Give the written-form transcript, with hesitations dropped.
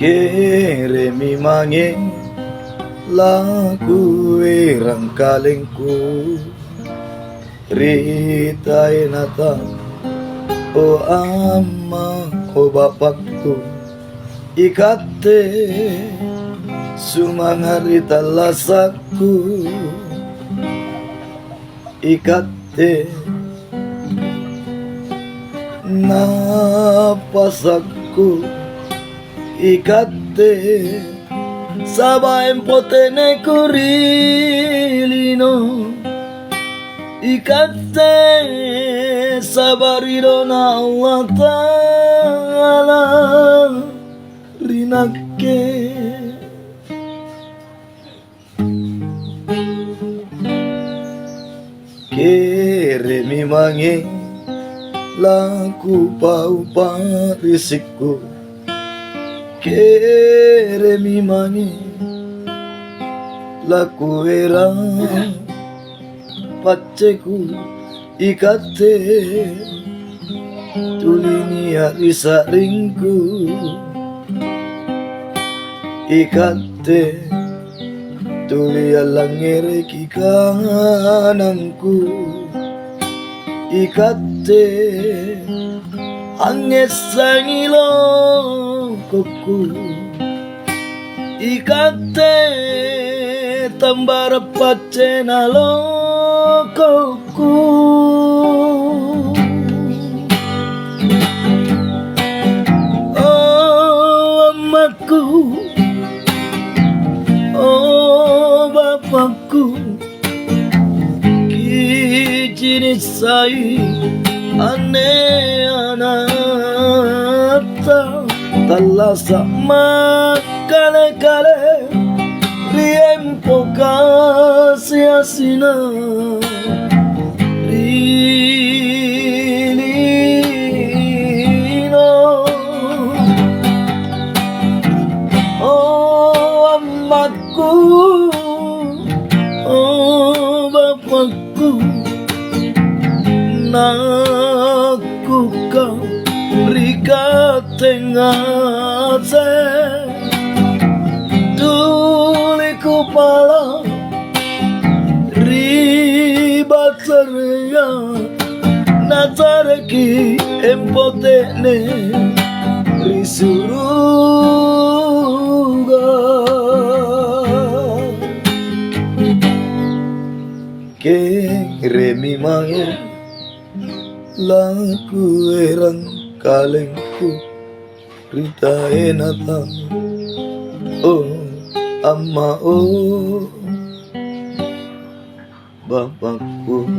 Kere mi mange laku erang kalengku Rita enata o ama o bapakku Ikate sumangarita lasaku Ikate napasaku Ikate sabay potene kurilino Ikate sabariro na Allah Ta'ala Rinake Kere mi mange laku pau parisiku Kere mi mange laku era paceku Ikate tulini arisa ringku Ikate tuli alangere kikananku Ikate angesangilo koku Ikate tambara pacena lokoku Oh amaku Oh bapakku Kijini sai ane anata Talasa makale kale Riempo casi asina Rilino Oh amaku Oh bapakku Naku kau rikatengase Tuli kupala ribat seria Nazareki empotene risuruga Kere mi mange laku erang kalengku Rita enata oh amma oh bapakku